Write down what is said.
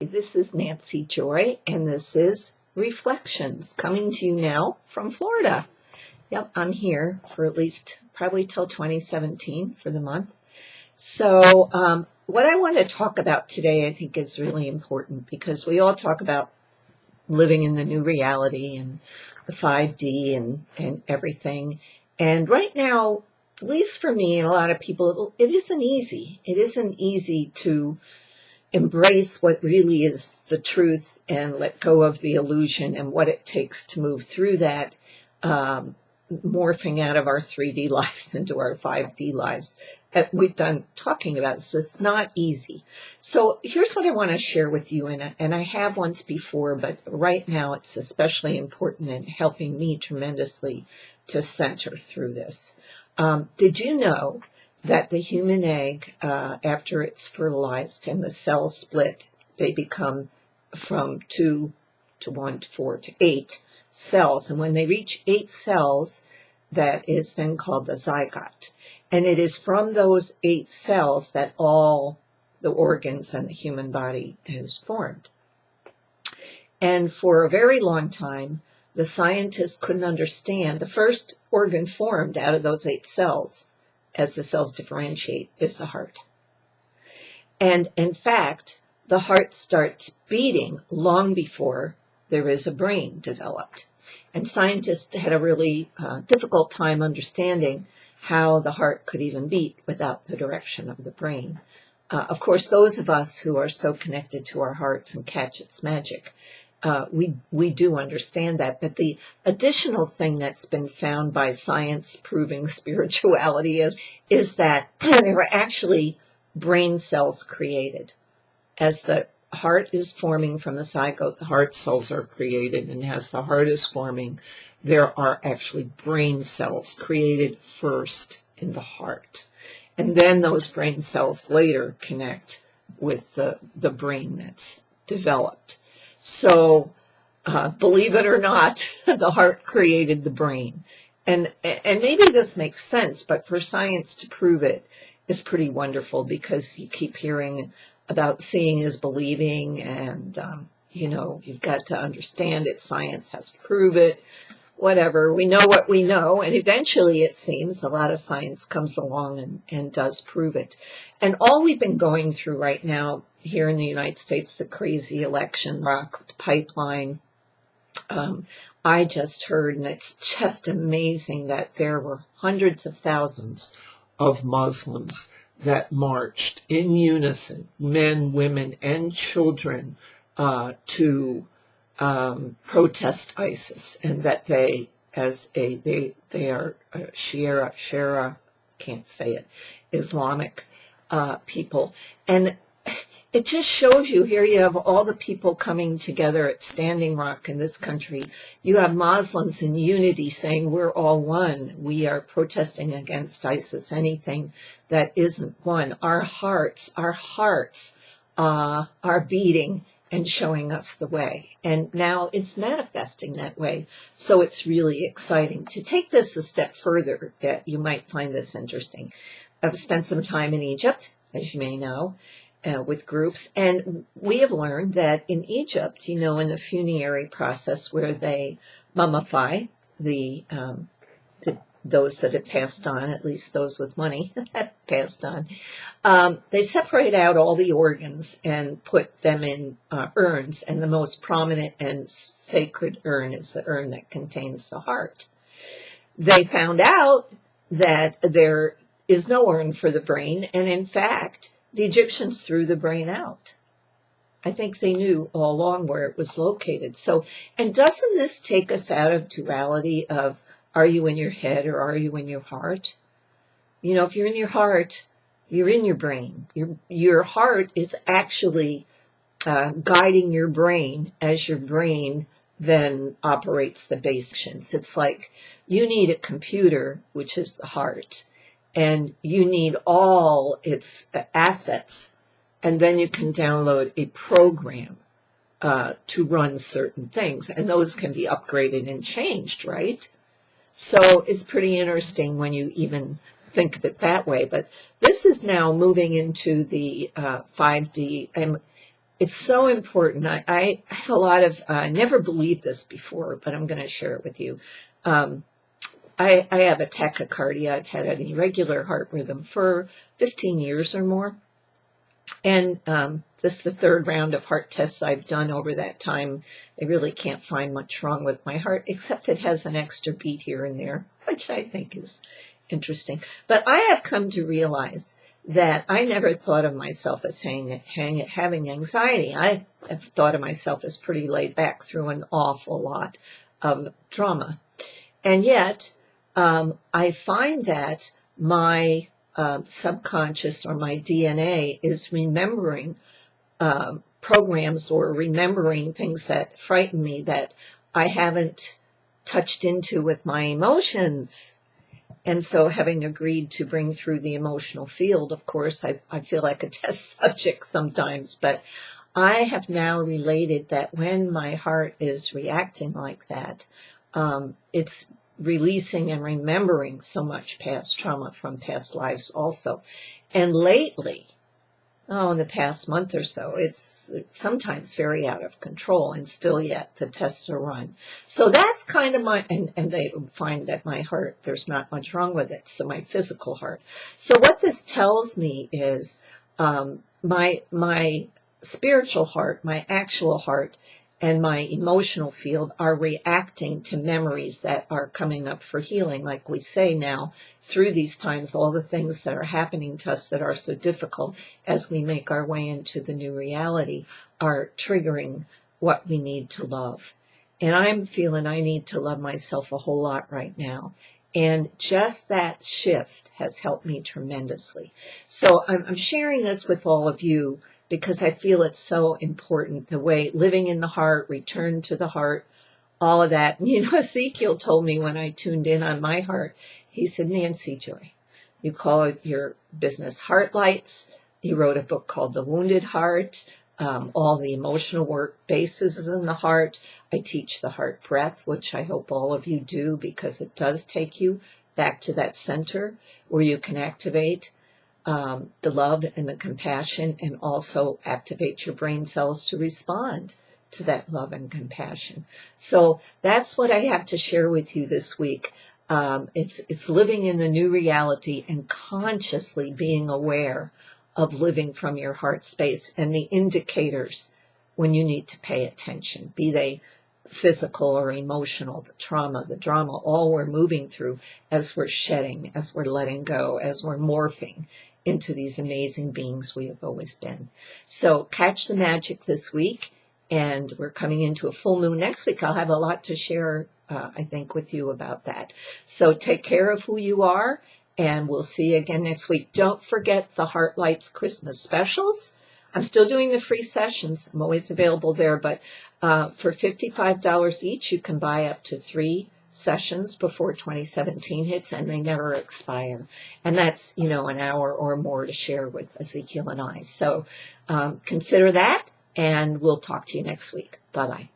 This is Nancy Joy, and this is Reflections, coming to you now from Florida. Yep, I'm here for at least probably till 2017 for the month. So what I want to talk about today, I think, is really important because we all talk about living in the new reality and the 5D and everything. And right now, at least for me and a lot of people, it isn't easy. It isn't easy to embrace what really is the truth and let go of the illusion and what it takes to move through that, morphing out of our 3D lives into our 5D lives. We've done talking about this. It's not easy. So here's what I want to share with you, and I have once before, but right now it's especially important in helping me tremendously to center through this. Did you know that the human egg, after it's fertilized and the cells split, they become from 2 to 1 to 4 to 8 cells. And when they reach 8 cells, that is then called the zygote. And it is from those 8 cells that all the organs in the human body is formed. And for a very long time, the scientists couldn't understand the first organ formed out of those 8 cells, as the cells differentiate, is the heart. And in fact, the heart starts beating long before there is a brain developed. And scientists had a really difficult time understanding how the heart could even beat without the direction of the brain. Of course, those of us who are so connected to our hearts and catch its magic, we do understand that. But the additional thing that's been found by science proving spirituality is that there are actually brain cells created. As the heart is forming from the zygote, the heart cells are created, and as the heart is forming, there are actually brain cells created first in the heart. And then those brain cells later connect with the brain that's developed. So, believe it or not, the heart created the brain. And maybe this makes sense, but for science to prove it is pretty wonderful, because you keep hearing about seeing is believing, and, you've got to understand it. Science has to prove it. Whatever. We know what we know, and eventually, it seems, a lot of science comes along and does prove it. And all we've been going through right now here in the United States, the crazy election, rock pipeline, I just heard, and it's just amazing that there were hundreds of thousands of Muslims that marched in unison, men, women, and children, to protest ISIS, and that they are Shia, can't say it, Islamic people. And it just shows you, here you have all the people coming together at Standing Rock in this country. You have Muslims in unity saying we're all one. We are protesting against ISIS, anything that isn't one. Our hearts are beating and showing us the way. And now it's manifesting that way. So it's really exciting. To take this a step further, you might find this interesting. I've spent some time in Egypt, as you may know, with groups. And we have learned that in Egypt, in the funerary process where they mummify those that had passed on, at least those with money had passed on, they separate out all the organs and put them in urns, and the most prominent and sacred urn is the urn that contains the heart. They found out that there is no urn for the brain, and in fact, the Egyptians threw the brain out. I think they knew all along where it was located. So, and doesn't this take us out of duality of, are you in your head or are you in your heart? If you're in your heart, you're in your brain. Your heart is actually guiding your brain as your brain then operates the basics. It's like you need a computer, which is the heart, and you need all its assets, and then you can download a program to run certain things, and those can be upgraded and changed, right? So it's pretty interesting when you even think of it that way. But this is now moving into the 5D. it's so important. I have a lot of, I never believed this before, but I'm going to share it with you. I have a tachycardia. I've had an irregular heart rhythm for 15 years or more. And this is the third round of heart tests I've done over that time. I really can't find much wrong with my heart, except it has an extra beat here and there, which I think is interesting. But I have come to realize that I never thought of myself as having anxiety. I have thought of myself as pretty laid back through an awful lot of drama. And yet, I find that my subconscious or my DNA is remembering programs or remembering things that frighten me that I haven't touched into with my emotions. And so having agreed to bring through the emotional field, of course, I feel like a test subject sometimes, but I have now related that when my heart is reacting like that, it's releasing and remembering so much past trauma from past lives also. And lately, in the past month or so, it's sometimes very out of control, and still yet the tests are run. So that's kind of and they find that my heart, there's not much wrong with it, so my physical heart. So what this tells me is my spiritual heart, my actual heart, and my emotional field are reacting to memories that are coming up for healing. Like we say now, through these times, all the things that are happening to us that are so difficult as we make our way into the new reality are triggering what we need to love. And I'm feeling I need to love myself a whole lot right now. And just that shift has helped me tremendously. So I'm sharing this with all of you because I feel it's so important, the way living in the heart, return to the heart, all of that. And, Ezekiel told me when I tuned in on my heart, he said, Nancy Joy, you call it your business Heartlights. You wrote a book called The Wounded Heart. All the emotional work bases in the heart. I teach the heart breath, which I hope all of you do because it does take you back to that center where you can activate the love and the compassion, and also activate your brain cells to respond to that love and compassion. So that's what I have to share with you this week. It's living in the new reality and consciously being aware of living from your heart space and the indicators when you need to pay attention, be they physical or emotional, the trauma, the drama, all we're moving through as we're shedding, as we're letting go, as we're morphing into these amazing beings we have always been. So catch the magic this week, and we're coming into a full moon next week. I'll have a lot to share, I think, with you about that. So take care of who you are, and we'll see you again next week. Don't forget the Heartlights Christmas specials. I'm still doing the free sessions. I'm always available there, but for $55 each, you can buy up to 3 sessions before 2017 hits, and they never expire. And that's, an hour or more to share with Ezekiel and I. So consider that, and we'll talk to you next week. Bye-bye.